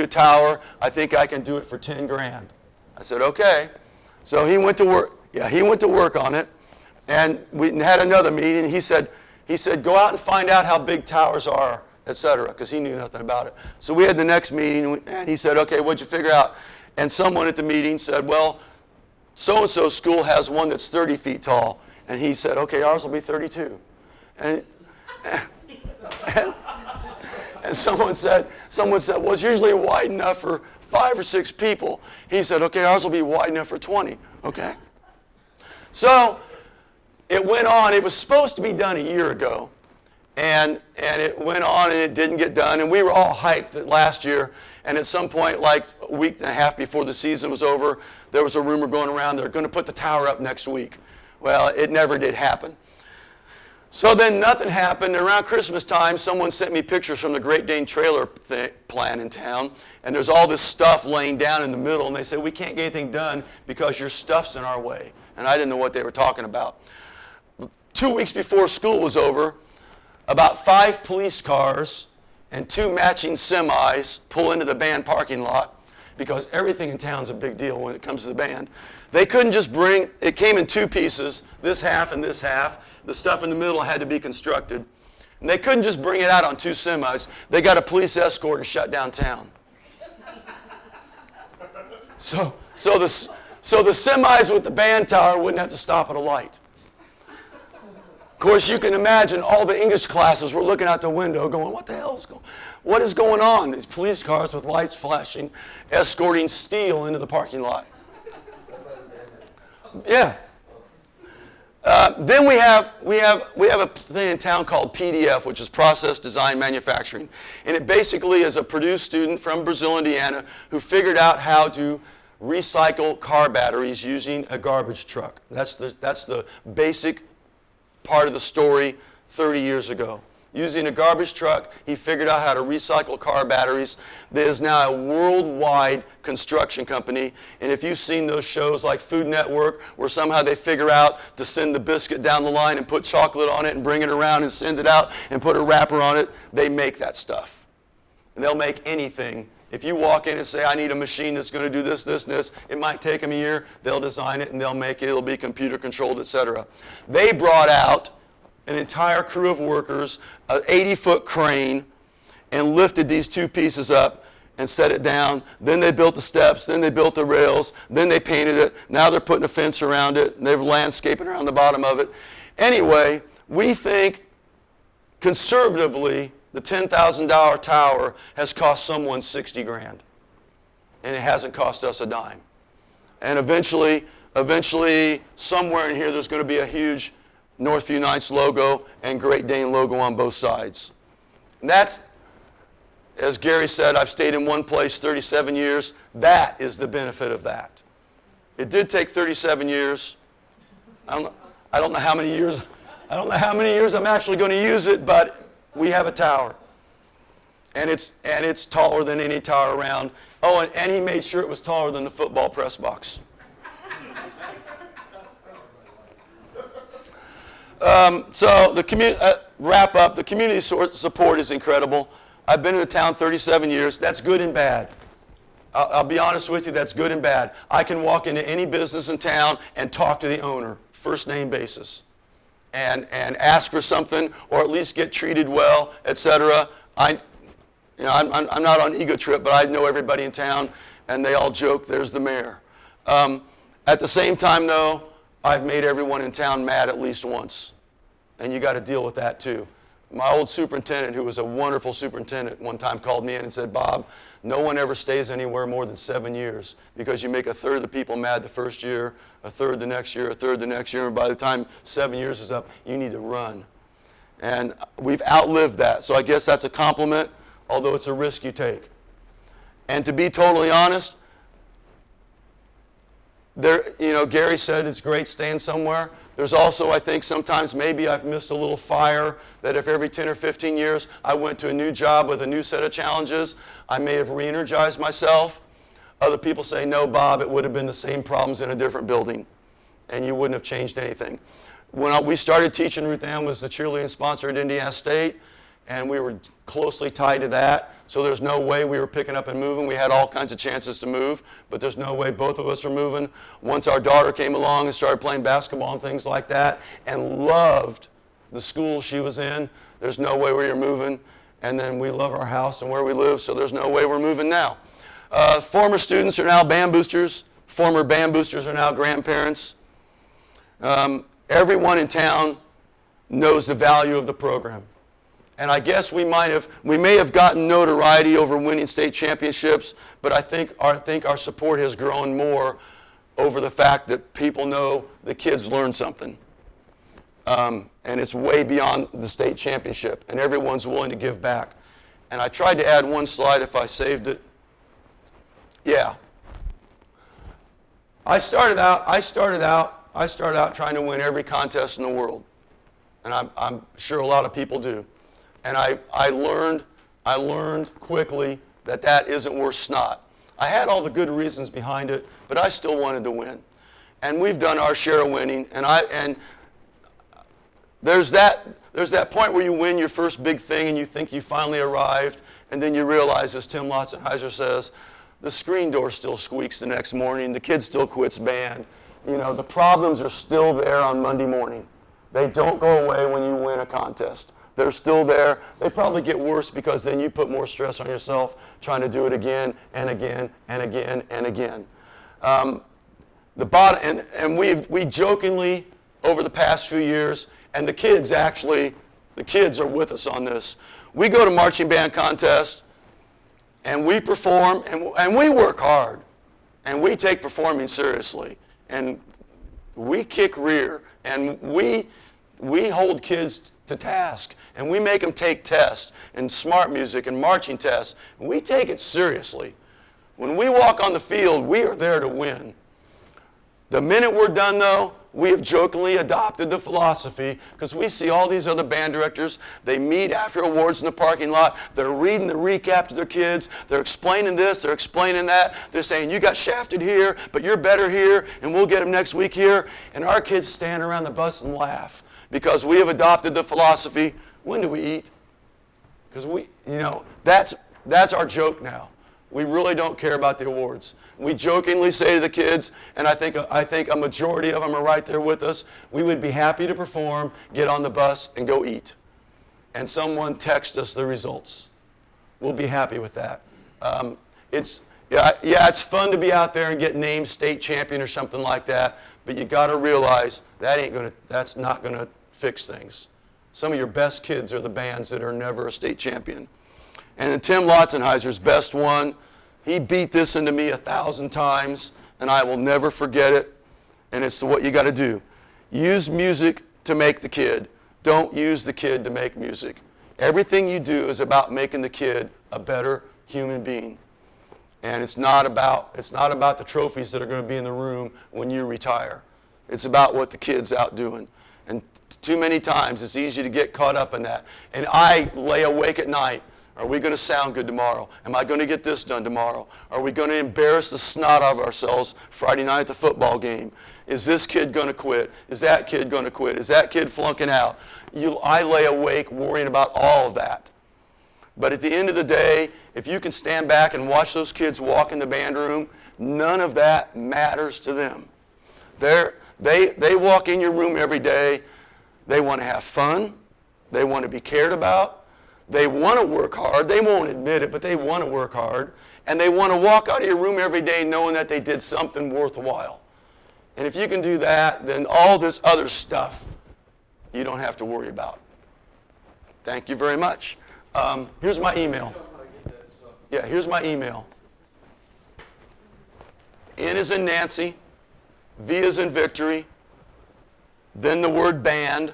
a tower. I think I can do it for 10 grand. I said, okay. So he went to work. Yeah, he went to work on it. And we had another meeting. He said, go out and find out how big towers are, et cetera, because he knew nothing about it. So we had the next meeting, and he said, okay, what'd you figure out? And someone at the meeting said, well, so-and-so school has one that's 30 feet tall. And he said, okay, ours will be 32. And someone said, well, it's usually wide enough for 5 or 6 people. He said, okay, ours will be wide enough for 20. Okay. So it went on. It was supposed to be done a year ago. And it went on and it didn't get done. And we were all hyped that last year. And at some point, like a week and a half before the season was over, there was a rumor going around they're going to put the tower up next week. Well, it never did happen. So then nothing happened. Around Christmas time, someone sent me pictures from the Great Dane trailer plant in town. And there's all this stuff laying down in the middle. And they said, we can't get anything done because your stuff's in our way. And I didn't know what they were talking about. 2 weeks before school was over, about 5 police cars and 2 matching semis pull into the band parking lot because everything in town's a big deal when it comes to the band. They couldn't just bring, it came in 2 pieces, this half and this half. The stuff in the middle had to be constructed. And they couldn't just bring it out on 2 semis. They got a police escort and shut down town. So the semis with the band tower wouldn't have to stop at a light. Of course, you can imagine all the English classes were looking out the window going, what is going on? These police cars with lights flashing, escorting steel into the parking lot. Yeah. Then we have a thing in town called PDF, which is Process Design Manufacturing. And it basically is a Purdue student from Brazil, Indiana, who figured out how to recycle car batteries using a garbage truck. That's the basic part of the story 30 years ago. Using a garbage truck, he figured out how to recycle car batteries. There is now a worldwide construction company, and if you've seen those shows like Food Network, where somehow they figure out to send the biscuit down the line and put chocolate on it and bring it around and send it out and put a wrapper on it, they make that stuff. And they'll make anything. If you walk in and say, I need a machine that's going to do this, this, and this, it might take them a year. They'll design it and they'll make it. It'll be computer controlled, etc. They brought out an entire crew of workers, an 80-foot crane, and lifted these 2 pieces up and set it down. Then they built the steps. Then they built the rails. Then they painted it. Now they're putting a fence around it. And they're landscaping around the bottom of it. Anyway, we think conservatively the $10,000 tower has cost someone 60 grand. And it hasn't cost us a dime. And eventually, somewhere in here there's going to be a huge Northview Nights logo and Great Dane logo on both sides. And that's, as Gary said, I've stayed in one place 37 years. That is the benefit of that. It did take 37 years. I don't know how many years I'm actually going to use it, but we have a tower. And it's taller than any tower around. Oh, and he made sure it was taller than the football press box. So wrap up, the community support is incredible. I've been in the town 37 years. That's good and bad. I'll be honest with you, that's good and bad. I can walk into any business in town and talk to the owner, first name basis, and ask for something or at least get treated well, etc. I'm not on ego trip, but I know everybody in town, and they all joke, there's the mayor. At the same time, though, I've made everyone in town mad at least once, and you got to deal with that too. My old superintendent, who was a wonderful superintendent, one time called me in and said, Bob, no one ever stays anywhere more than 7 years because you make a third of the people mad the first year, a third the next year, a third the next year, and by the time 7 years is up, you need to run. And we've outlived that, so I guess that's a compliment, although it's a risk you take. And to be totally honest, Gary said it's great staying somewhere. There's also, I think, sometimes maybe I've missed a little fire that if every 10 or 15 years I went to a new job with a new set of challenges, I may have re-energized myself. Other people say, no, Bob, it would have been the same problems in a different building, and you wouldn't have changed anything. When we started teaching, Ruth Ann was the cheerleading sponsor at Indiana State, and we were closely tied to that. So there's no way we were picking up and moving. We had all kinds of chances to move, but there's no way both of us are moving. Once our daughter came along and started playing basketball and things like that, and loved the school she was in, there's no way we were moving. And then we love our house and where we live, so there's no way we're moving now. Former students are now band boosters. Former band boosters are now grandparents. Everyone in town knows the value of the program. And I guess we may have gotten notoriety over winning state championships, but I think our support has grown more over the fact that people know the kids learned something. And it's way beyond the state championship, and everyone's willing to give back. And I tried to add one slide if I saved it. Yeah. I started out trying to win every contest in the world. And I'm sure a lot of people do. And I learned quickly that isn't worth snot. I had all the good reasons behind it, but I still wanted to win. And we've done our share of winning, and there's that point where you win your first big thing and you think you finally arrived, and then you realize, as Tim Lotzenheiser says, the screen door still squeaks the next morning, the kid still quits band. You know, the problems are still there on Monday morning. They don't go away when you win a contest. They're still there. They probably get worse because then you put more stress on yourself trying to do it again and again and again and again. We jokingly, over the past few years, and the kids are with us on this. We go to marching band contests, and we perform, and we work hard, and we take performing seriously, and we kick rear, and we hold kids to task, and we make them take tests, and smart music, and marching tests, and we take it seriously. When we walk on the field, we are there to win. The minute we're done, though, we have jokingly adopted the philosophy, because we see all these other band directors, they meet after awards in the parking lot, they're reading the recap to their kids, they're explaining this, they're explaining that, they're saying, you got shafted here, but you're better here, and we'll get them next week here, and our kids stand around the bus and laugh, because we have adopted the philosophy, when do we eat? Because that's our joke now. We really don't care about the awards. We jokingly say to the kids, and I think a majority of them are right there with us, we would be happy to perform, get on the bus, and go eat. And someone text us the results. We'll be happy with that. It's fun to be out there and get named state champion or something like that, but you got to realize that's not going to fix things. Some of your best kids are the bands that are never a state champion. And then Tim Lotzenheiser's best one, he beat this into me 1,000 times, and I will never forget it. And it's what you got to do. Use music to make the kid. Don't use the kid to make music. Everything you do is about making the kid a better human being. And it's not about the trophies that are going to be in the room when you retire. It's about what the kid's out doing. And too many times it's easy to get caught up in that. And I lay awake at night. Are we going to sound good tomorrow? Am I going to get this done tomorrow? Are we going to embarrass the snot out of ourselves Friday night at the football game? Is this kid going to quit? Is that kid going to quit? Is that kid flunking out? I lay awake worrying about all of that. But at the end of the day, if you can stand back and watch those kids walk in the band room, none of that matters to them. They walk in your room every day. They want to have fun. They want to be cared about. They want to work hard. They won't admit it, but they want to work hard. And they want to walk out of your room every day knowing that they did something worthwhile. And if you can do that, then all this other stuff you don't have to worry about. Thank you very much. Here's my email. Yeah, here's my email. N is in Nancy, V is in Victory, then the word band,